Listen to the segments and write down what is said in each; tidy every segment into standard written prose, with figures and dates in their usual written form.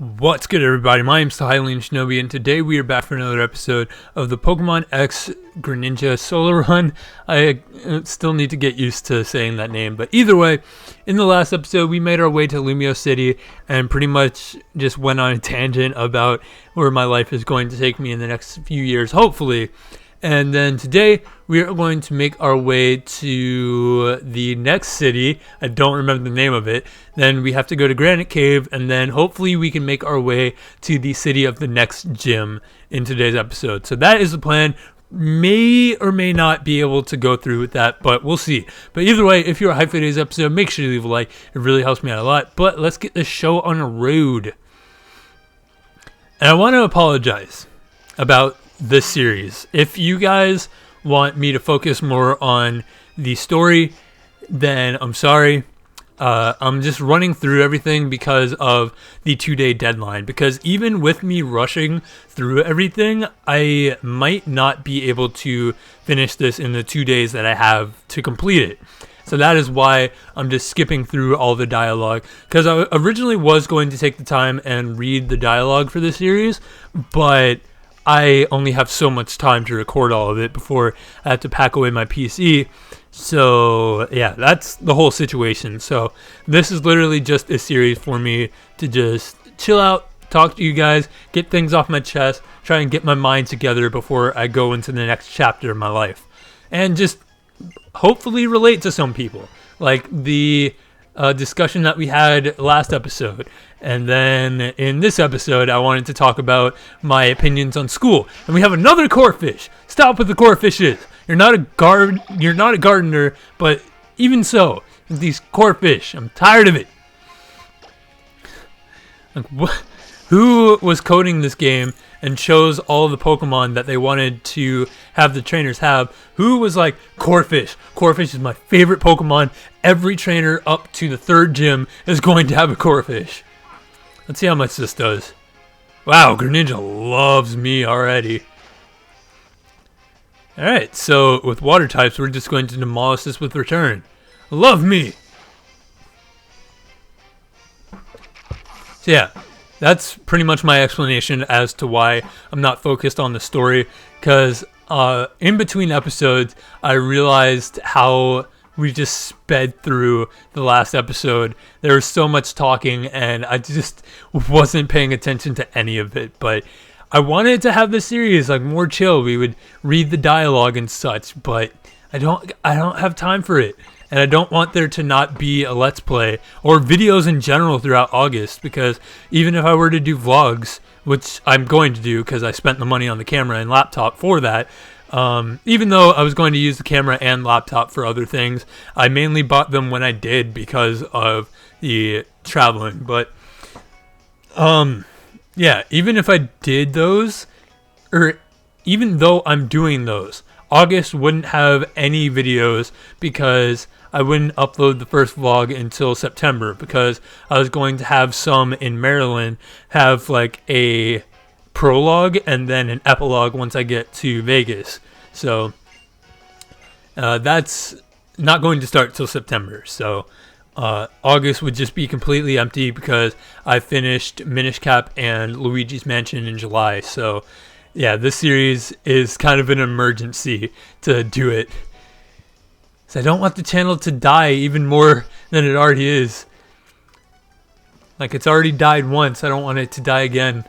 What's good, everybody? My name's Hylian Shinobi, and today we are back for another episode of the Pokemon X Greninja solo run. I still need to get used to saying that name, but either way, in the last episode, we made our way to Lumio City and pretty much just went on a tangent about where my life is going to take me in the next few years, hopefully. And then today, we are going to make our way to the next city. I don't remember the name of it. Then we have to go to Granite Cave, and then hopefully we can make our way to the city of the next gym in today's episode. So that is the plan. May or may not be able to go through with that, but we'll see. But either way, if you're hyped for today's episode, make sure you leave a like. It really helps me out a lot. But let's get this show on the road. And I want to apologize about this series. If you guys want me to focus more on the story, then I'm sorry. I'm just running through everything because of the 2-day deadline. Because even with me rushing through everything, I might not be able to finish this in the 2 days that I have to complete it. So that is why I'm just skipping through all the dialogue. Because I originally was going to take the time and read the dialogue for this series, but I only have so much time to record all of it before I have to pack away my PC. So, yeah, that's the whole situation. So, this is literally just a series for me to just chill out, talk to you guys, get things off my chest, try and get my mind together before I go into the next chapter of my life. And just hopefully relate to some people. Like the discussion that we had last episode. And then in this episode, I wanted to talk about my opinions on school. And we have another Corphish. Stop with the Corphishes. You're not a gardener, but even so, these Corphish, I'm tired of it. Like, who was coding this game and chose all the Pokemon that they wanted to have the trainers have? Who was like, Corphish? Corphish is my favorite Pokemon. Every trainer up to the 3rd gym is going to have a Corphish. Let's see how much this does. Wow, Greninja loves me already. Alright, so with water types, we're just going to demolish this with return. Love me! So yeah, that's pretty much my explanation as to why I'm not focused on the story. Because in between episodes, I realized how we just sped through the last episode. There was so much talking, and I just wasn't paying attention to any of it. But I wanted to have this series like more chill. We would read the dialogue and such, but I don't have time for it. And I don't want there to not be a Let's Play or videos in general throughout August, because even if I were to do vlogs, which I'm going to do because I spent the money on the camera and laptop for that, even though I was going to use the camera and laptop for other things, I mainly bought them when I did because of the traveling. But yeah, even if I did those, or even though I'm doing those, August wouldn't have any videos because I wouldn't upload the first vlog until September, because I was going to have some in Maryland have like a prologue and then an epilogue once I get to Vegas. So that's not going to start till September. So August would just be completely empty because I finished Minish Cap and Luigi's Mansion in July. So yeah, this series is kind of an emergency to do it. So I don't want the channel to die even more than it already is. Like, it's already died once. I don't want it to die again.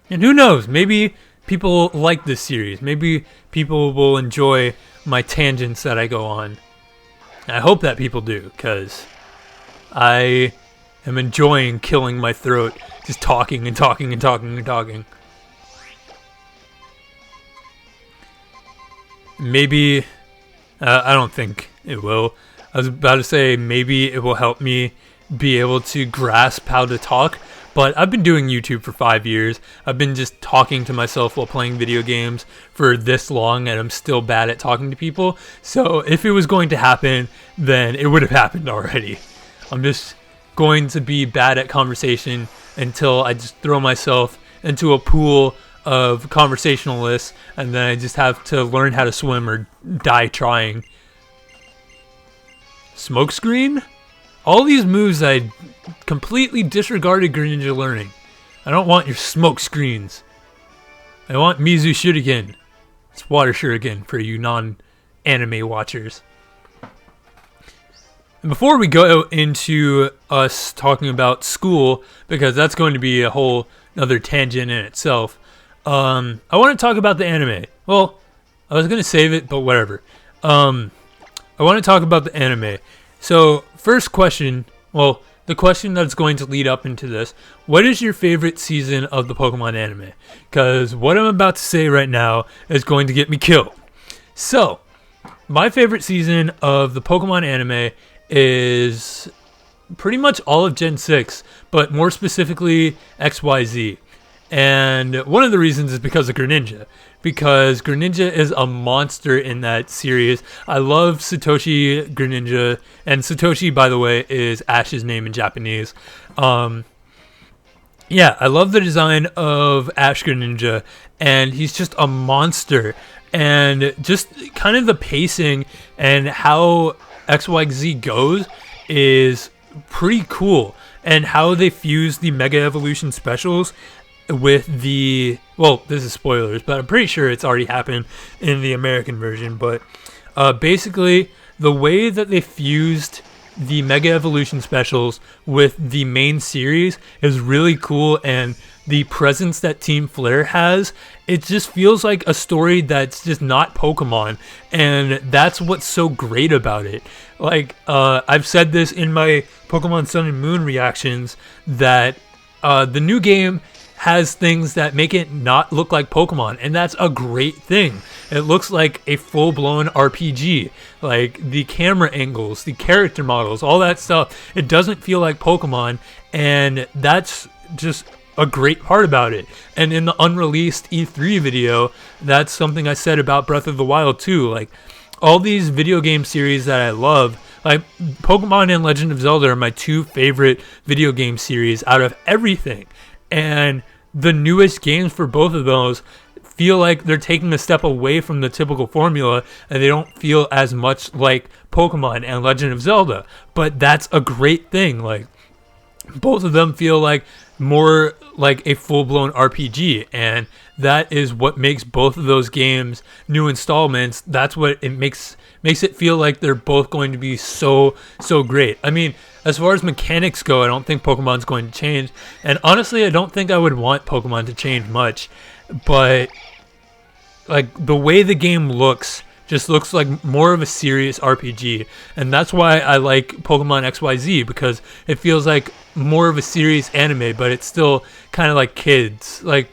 And who knows? Maybe people like this series. Maybe people will enjoy my tangents that I go on. I hope that people do, because I am enjoying killing my throat. Just talking and talking and talking and talking. Maybe, I don't think it will. I was about to say maybe it will help me be able to grasp how to talk. But I've been doing YouTube for 5 years. I've been just talking to myself while playing video games for this long, and I'm still bad at talking to people. So if it was going to happen, then it would have happened already. I'm just going to be bad at conversation until I just throw myself into a pool of conversationalists, and then I just have to learn how to swim or die trying. Smokescreen? all these moves I completely disregarded Greninja learning. I don't want your smoke screens. I want Mizu Shuriken. It's water shuriken for you non-anime watchers. And before we go into us talking about school, because that's going to be a whole other tangent in itself, I want to talk about the anime. Well, I was going to save it, but whatever. I want to talk about the anime. So, first question, well, the question that's going to lead up into this, what is your favorite season of the Pokemon anime? Because what I'm about to say right now is going to get me killed. So, my favorite season of the Pokemon anime is pretty much all of Gen 6, but more specifically XYZ. And one of the reasons is because of Greninja. Because Greninja is a monster in that series. I love Satoshi Greninja. And Satoshi, by the way, is Ash's name in Japanese. Yeah, I love the design of Ash Greninja. And he's just a monster. And just kind of the pacing and how XYZ goes is pretty cool. And how they fuse the Mega Evolution specials with the, well, this is spoilers, but I'm pretty sure it's already happened in the American version, but basically the way that they fused the Mega Evolution specials with the main series is really cool, and the presence that Team Flare has, it just feels like a story that's just not Pokemon, and that's what's so great about it. Like, I've said this in my Pokemon Sun and Moon reactions, that the new game has things that make it not look like Pokemon, and that's a great thing. It looks like a full-blown RPG. Like, the camera angles, the character models, all that stuff, it doesn't feel like Pokemon, and that's just a great part about it. And in the unreleased E3 video, that's something I said about Breath of the Wild too. Like, all these video game series that I love, like Pokemon and Legend of Zelda are my two favorite video game series out of everything. And the newest games for both of those feel like they're taking a step away from the typical formula, and they don't feel as much like Pokemon and Legend of Zelda. But that's a great thing. Like, both of them feel like more like a full-blown RPG, and that is what makes both of those games new installments. That's what it makes it feel like they're both going to be so great. I mean, as far as mechanics go, I don't think Pokemon's going to change, and honestly, I don't think I would want Pokemon to change much, but like the way the game looks just looks like more of a serious RPG, and that's why I like Pokemon XYZ, because it feels like more of a serious anime, but it's still kind of like kids. Like,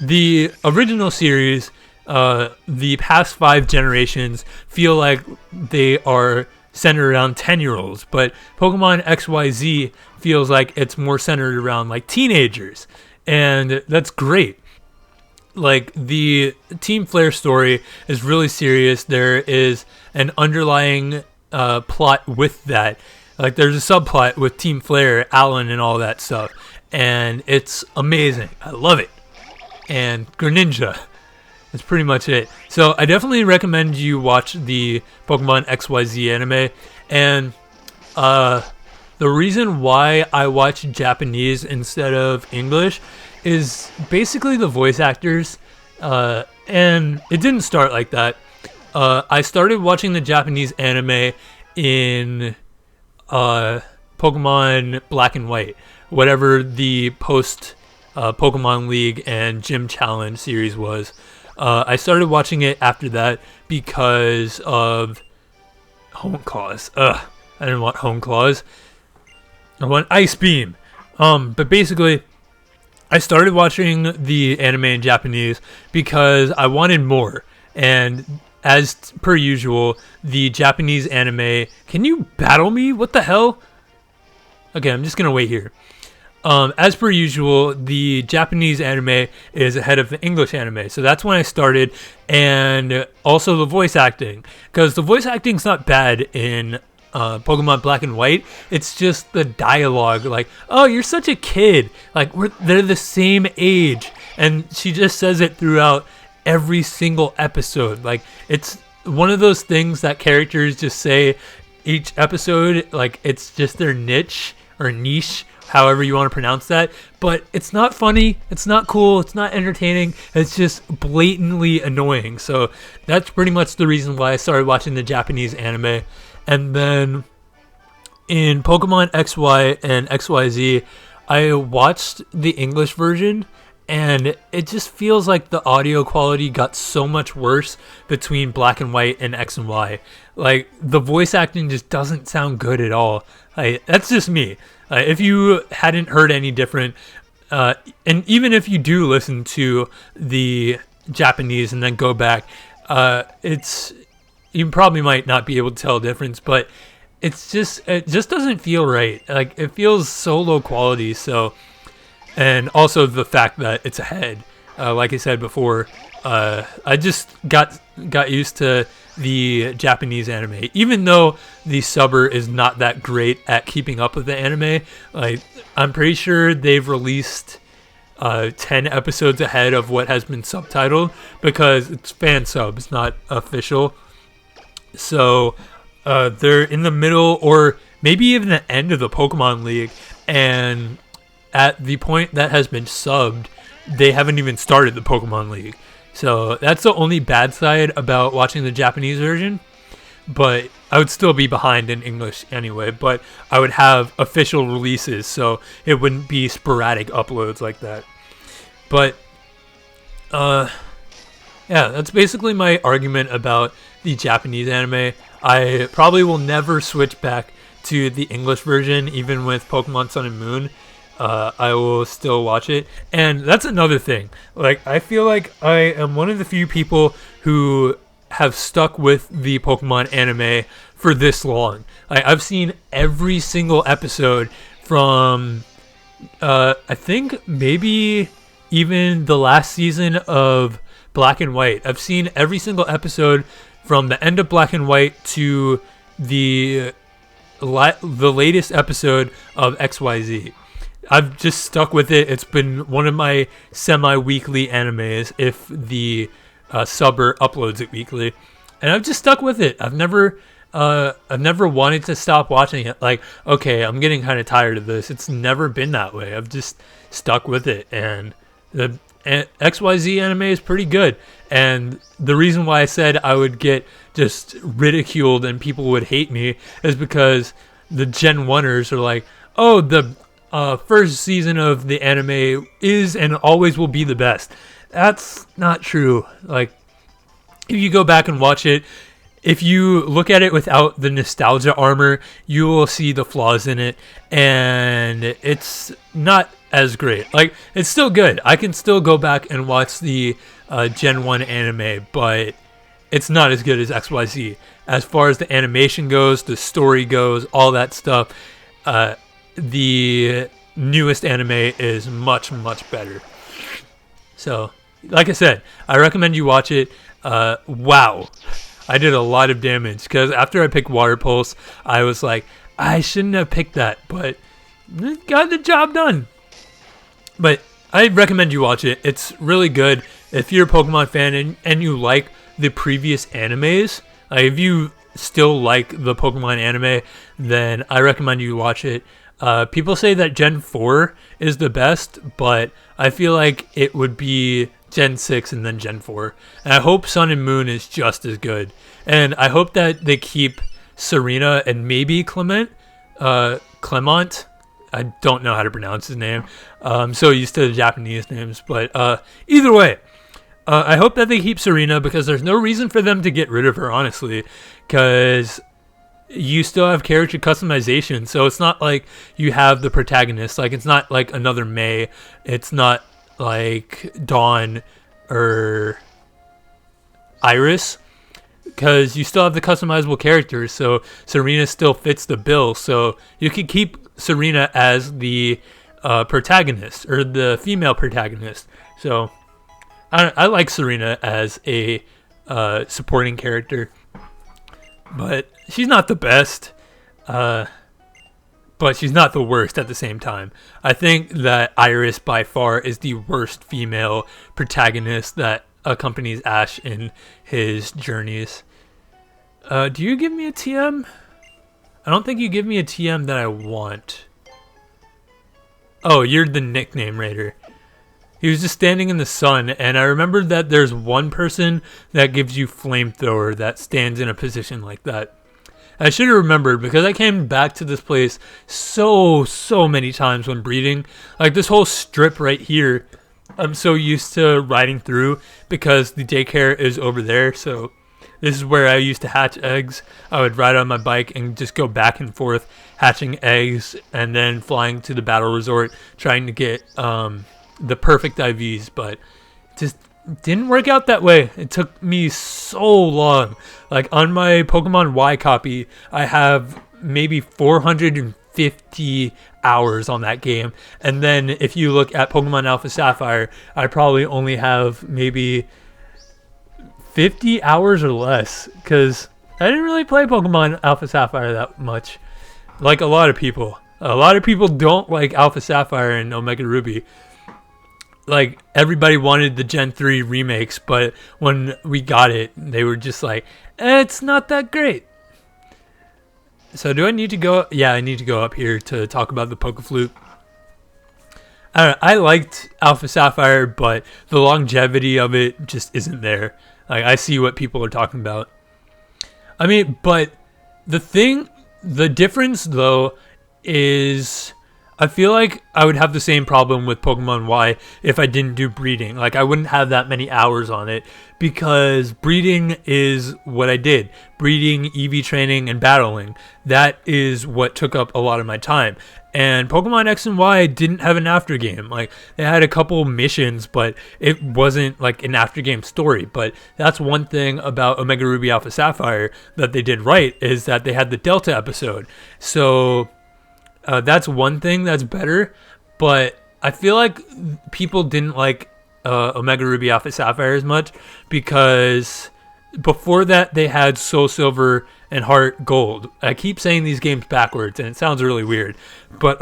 the original series, the past 5 generations feel like they are centered around 10-year-olds, but Pokemon XYZ feels like it's more centered around like teenagers, and that's great. Like, the Team Flare story is really serious. There is an underlying plot with that. Like, there's a subplot with Team Flare, Alan, and all that stuff, and it's amazing. I love it. And Greninja. That's pretty much it. So I definitely recommend you watch the Pokemon XYZ anime. And the reason why I watch Japanese instead of English is basically the voice actors. And it didn't start like that. I started watching the Japanese anime in Pokemon Black and White, whatever the post Pokemon League and Gym Challenge series was. I started watching it after that because of Home Claws. I didn't want Home Claws. I want Ice Beam. But basically, I started watching the anime in Japanese because I wanted more. And as per usual, the Japanese anime... Can you battle me? What the hell? Okay, I'm just going to wait here. As per usual, the Japanese anime is ahead of the English anime. So that's when I started. And also the voice acting. Because the voice acting's not bad in Pokemon Black and White. It's just the dialogue. Like, oh, you're such a kid. Like, they're the same age. And she just says it throughout every single episode. Like, it's one of those things that characters just say each episode, like it's just their niche or niche, however you want to pronounce that. But it's not funny, it's not cool, it's not entertaining, it's just blatantly annoying. So that's pretty much the reason why I started watching the Japanese anime. And then in Pokemon XY and XYZ, I watched the English version, and it just feels like the audio quality got so much worse between Black and White and X and Y. Like, the voice acting just doesn't sound good at all. That's just me. If you hadn't heard any different, and even if you do listen to the Japanese and then go back, you probably might not be able to tell a difference, but it just doesn't feel right. Like, it feels so low quality. So, and also the fact that it's ahead, like I said before, I just got used to the Japanese anime, even though the subber is not that great at keeping up with the anime. Like, I'm pretty sure they've released 10 episodes ahead of what has been subtitled, because it's fan sub, it's not official. So they're in the middle or maybe even the end of the Pokemon League, and at the point that has been subbed, they haven't even started the Pokemon League. So that's the only bad side about watching the Japanese version. But I would still be behind in English anyway, but I would have official releases, so it wouldn't be sporadic uploads like that. But yeah, that's basically my argument about the Japanese anime. I probably will never switch back to the English version, even with Pokemon Sun and Moon. I will still watch it. And that's another thing. Like, I feel like I am one of the few people who have stuck with the Pokemon anime for this long. I've seen every single episode from, I think maybe even the last season of Black and White. I've seen every single episode from the end of Black and White to the latest episode of XYZ. I've just stuck with it. It's been one of my semi-weekly animes if the subber uploads it weekly, and I've just stuck with it. I've never wanted to stop watching it. Like, okay, I'm getting kind of tired of this. It's never been that way. I've just stuck with it, and the XYZ anime is pretty good. And the reason why I said I would get just ridiculed and people would hate me is because the Gen 1ers are like, oh, the first season of the anime is and always will be the best. That's not true. Like, if you go back and watch it, if you look at it without the nostalgia armor, you will see the flaws in it, and it's not as great. Like, it's still good. I can still go back and watch the Gen 1 anime, but it's not as good as XYZ. As far as the animation goes, the story goes, all that stuff, the newest anime is much, much better. So, like I said, I recommend you watch it. Wow. I did a lot of damage, because after I picked Water Pulse, I was like, I shouldn't have picked that, but it got the job done. But I recommend you watch it. It's really good. If you're a Pokemon fan and you like the previous animes, if you still like the Pokemon anime, then I recommend you watch it. People say that Gen 4 is the best, but I feel like it would be Gen 6 and then Gen 4. And I hope Sun and Moon is just as good. And I hope that they keep Serena and maybe Clement. I don't know how to pronounce his name. I'm so used to the Japanese names. But either way, I hope that they keep Serena, because there's no reason for them to get rid of her, honestly. Because you still have character customization, so it's not like you have the protagonist. Like, it's not like another May. It's not like Dawn or Iris, because you still have the customizable characters. So Serena still fits the bill. So you could keep Serena as the protagonist, or the female protagonist. So I like Serena as a supporting character. But she's not the best, but she's not the worst at the same time. I think that Iris by far is the worst female protagonist that accompanies Ash in his journeys. Do you give me a TM? I don't think you give me a TM that I want. Oh, you're the nickname raider. He was just standing in the sun, and I remember that there's one person that gives you flamethrower that stands in a position like that. I should have remembered because I came back to this place so many times when breeding. Like this whole strip right here, I'm so used to riding through because the daycare is over there. So this is where I used to hatch eggs. I would ride on my bike and just go back and forth hatching eggs and then flying to the battle resort trying to get the perfect IVs, but just didn't work out that way. It took me so long. Like on my Pokemon Y copy, I have maybe 450 hours on that game. And then if you look at Pokemon Alpha Sapphire, I probably only have maybe 50 hours or less because I didn't really play Pokemon Alpha Sapphire that much. Like a lot of people. A lot of people don't like Alpha Sapphire and Omega Ruby. Like everybody wanted the Gen 3 remakes, but when we got it, they were just like, it's not that great. So do I need to go? Yeah, I need to go up here to talk about the Pokeflute. I don't know, I liked Alpha Sapphire, but the longevity of it just isn't there. Like I see what people are talking about. I mean, but the difference though is I feel like I would have the same problem with Pokemon Y if I didn't do breeding. Like I wouldn't have that many hours on it because breeding is what I did. Breeding, EV training, and battling. That is what took up a lot of my time. And Pokemon X and Y didn't have an after game. Like they had a couple missions, but it wasn't like an after game story. But that's one thing about Omega Ruby Alpha Sapphire that they did right is that they had the Delta episode. So that's one thing that's better, but I feel like people didn't like Omega Ruby Alpha Sapphire as much because before that they had Soul Silver and Heart Gold. I keep saying these games backwards and it sounds really weird, but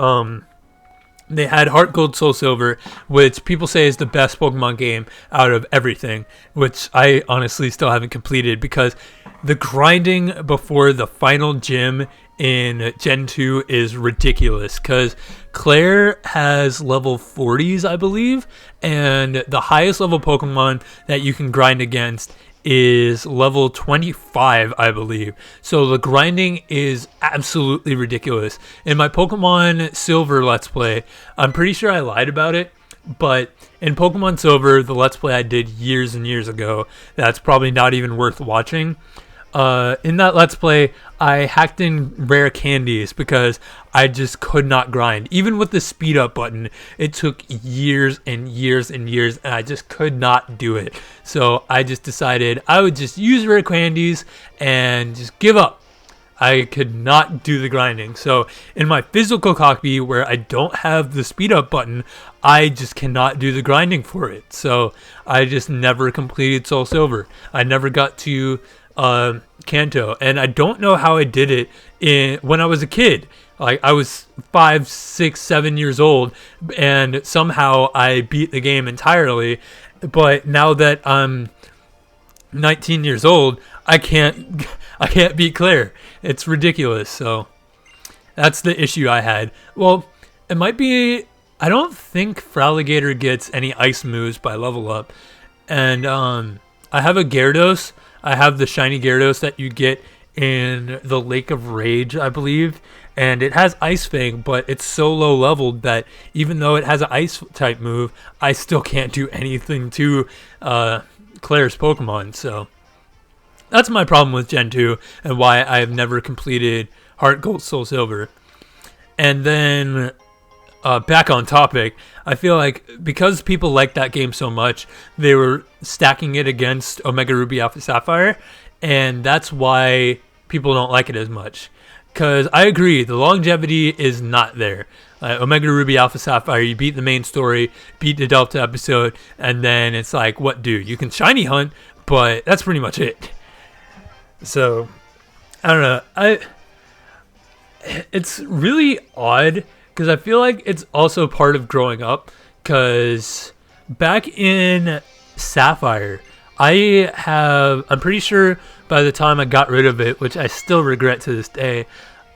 they had Heart Gold, Soul Silver, which people say is the best Pokemon game out of everything, which I honestly still haven't completed because the grinding before the final gym in Gen 2 is ridiculous because Claire has level 40s, I believe, and the highest level Pokemon that you can grind against is level 25, I believe. So the grinding is absolutely ridiculous. In my Pokemon Silver Let's Play, I'm pretty sure I lied about it, but in Pokemon Silver, the Let's Play I did years and years ago, that's probably not even worth watching. In that Let's Play, I hacked in rare candies because I just could not grind. Even with the speed up button, it took years and years and years, and I just could not do it. So I just decided I would just use rare candies and just give up. I could not do the grinding. So in my physical copy where I don't have the speed up button, I just cannot do the grinding for it. So I just never completed Soul Silver. I never got to Kanto, and I don't know how I did it when I was a kid. Like I was 5, 6, 7 years old, and somehow I beat the game entirely. But now that I'm 19 years old, I can't beat Claire. It's ridiculous. So that's the issue I had. Well, it might be. I don't think Fraligator gets any ice moves by level up, and I have a Gyarados. I have the shiny Gyarados that you get in the Lake of Rage, I believe. And it has Ice Fang, but it's so low leveled that even though it has an ice type move, I still can't do anything to Claire's Pokemon. So that's my problem with Gen 2 and why I have never completed Heart Gold, Soul Silver. And then back on topic, I feel like because people like that game so much, they were stacking it against Omega Ruby Alpha Sapphire, and that's why people don't like it as much. Because I agree, the longevity is not there. Omega Ruby Alpha Sapphire, you beat the main story, beat the Delta episode, and then it's like, what do? You can shiny hunt, but that's pretty much it. So, I don't know. It's really odd because I feel like it's also part of growing up. Because back in Sapphire, I'm pretty sure by the time I got rid of it, which I still regret to this day,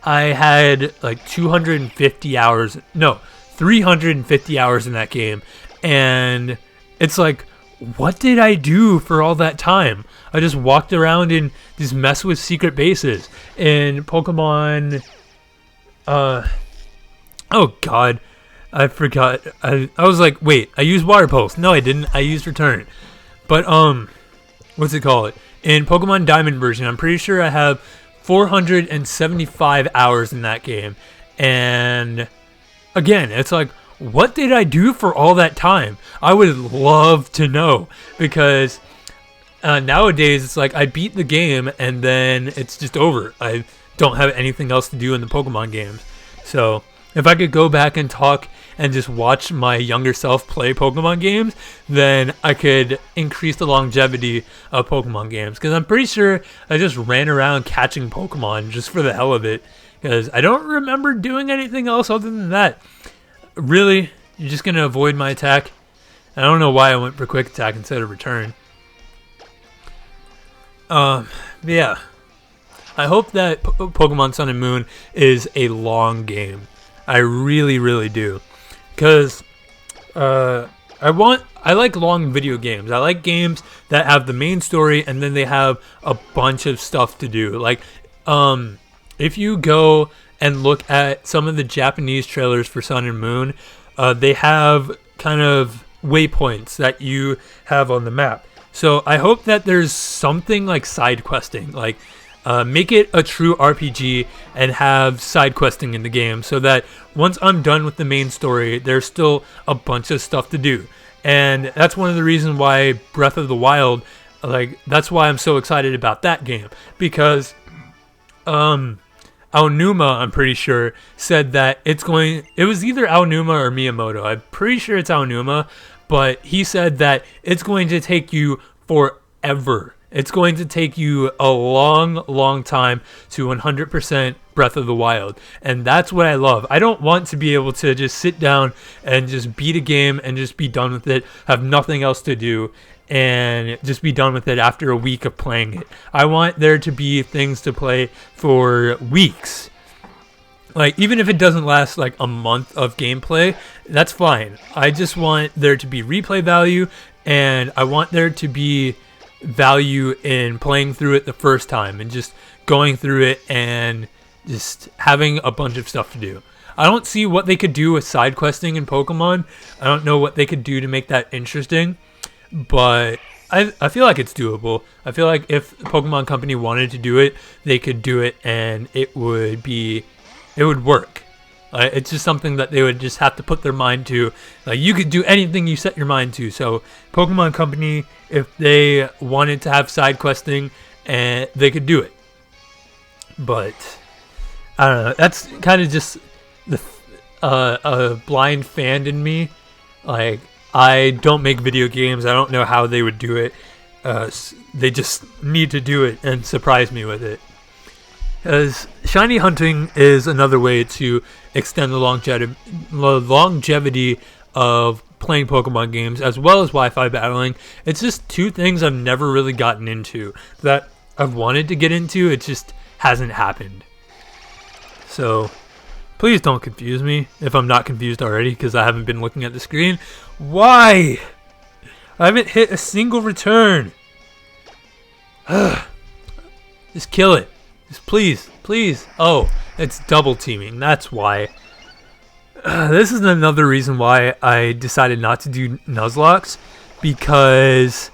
I had like 250 hours, no, 350 hours in that game. And it's like, what did I do for all that time? I just walked around and just mess with secret bases. In Pokemon, oh god, I forgot. I was like, wait, I used Water Pulse. No, I didn't. I used Return. But, what's it called? In Pokemon Diamond version, I'm pretty sure I have 475 hours in that game. And again, it's like, what did I do for all that time? I would love to know, because nowadays it's like I beat the game and then it's just over. I don't have anything else to do in the Pokemon games. So if I could go back and talk and just watch my younger self play Pokemon games, then I could increase the longevity of Pokemon games. Because I'm pretty sure I just ran around catching Pokemon just for the hell of it. Because I don't remember doing anything else other than that. Really? You're just going to avoid my attack? I don't know why I went for quick attack instead of return. Yeah. I hope that Pokemon Sun and Moon is a long game. I really, really do. Because I like long video games. I like games that have the main story and then they have a bunch of stuff to do. Like, if you go and look at some of the Japanese trailers for Sun and Moon, they have kind of waypoints that you have on the map. So I hope that there's something like side questing, like make it a true RPG and have side questing in the game, so that once I'm done with the main story, there's still a bunch of stuff to do. And that's one of the reasons why Breath of the Wild, like, that's why I'm so excited about that game, because Aonuma, I'm pretty sure, said that it was either Aonuma or Miyamoto. I'm pretty sure it's Aonuma, but he said that it's going to take you forever. It's going to take you a long, long time to 100% Breath of the Wild. And that's what I love. I don't want to be able to just sit down and just beat a game and just be done with it, have nothing else to do, and just be done with it after a week of playing it. I want there to be things to play for weeks. Like, even if it doesn't last like a month of gameplay, that's fine. I just want there to be replay value, and I want there to be value in playing through it the first time and just going through it and just having a bunch of stuff to do. I don't see what they could do with side questing in Pokemon. I don't know what they could do to make that interesting, but I feel like it's doable. I feel like if the Pokemon Company wanted to do it, they could do it, and it would work. It's just something that they would just have to put their mind to. Like, you could do anything you set your mind to. So Pokemon Company, if they wanted to have side questing, and they could do it. But I don't know. That's kind of just the a blind fan in me. Like, I don't make video games. I don't know how they would do it. They just need to do it and surprise me with it. Because shiny hunting is another way to extend the longevity of playing Pokemon games, as well as Wi-Fi battling. It's just two things I've never really gotten into that I've wanted to get into. It just hasn't happened. So please don't confuse me if I'm not confused already, because I haven't been looking at the screen. Why? I haven't hit a single return. Just kill it. Just please, please. Oh, it's double teaming. That's why. This is another reason why I decided not to do Nuzlocke, because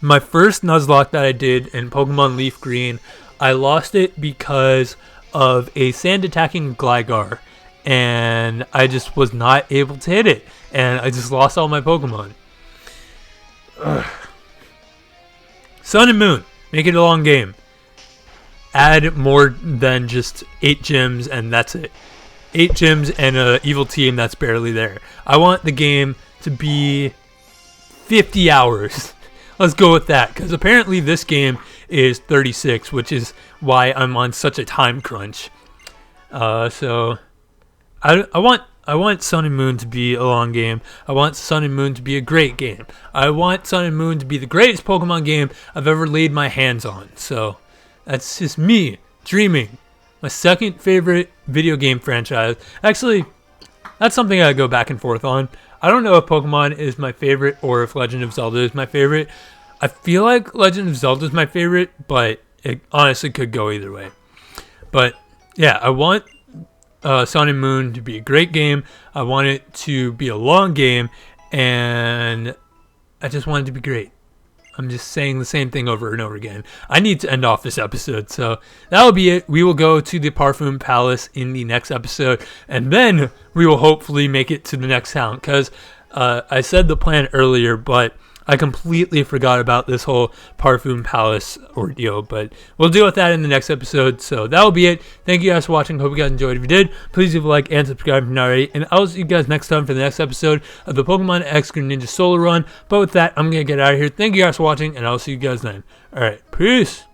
my first Nuzlocke that I did in Pokemon Leaf Green, I lost it because of a sand attacking Gligar, and I just was not able to hit it, and I just lost all my Pokemon. Sun and Moon, make it a long game. Add more than just 8 gyms and that's it. 8 gyms and an evil team that's barely there. I want the game to be 50 hours. Let's go with that, because apparently this game is 36, which is why I'm on such a time crunch. So I want Sun and Moon to be a long game. I want Sun and Moon to be a great game. I want Sun and Moon to be the greatest Pokemon game I've ever laid my hands on. So that's just me dreaming. My second favorite video game franchise. Actually, that's something I go back and forth on. I don't know if Pokemon is my favorite or if Legend of Zelda is my favorite. I feel like Legend of Zelda is my favorite, but it honestly could go either way. But yeah, I want Sun and Moon to be a great game. I want it to be a long game, and I just want it to be great. I'm just saying the same thing over and over again. I need to end off this episode, so that'll be it. We will go to the Parfum Palace in the next episode, and then we will hopefully make it to the next town, because I said the plan earlier, but I completely forgot about this whole Parfum Palace ordeal, but we'll deal with that in the next episode. So that'll be it. Thank you guys for watching. Hope you guys enjoyed. If you did, please leave a like and subscribe if you're not already. And I'll see you guys next time for the next episode of the Pokemon X Greninja Solo Run. But with that, I'm going to get out of here. Thank you guys for watching, and I'll see you guys then. All right, peace.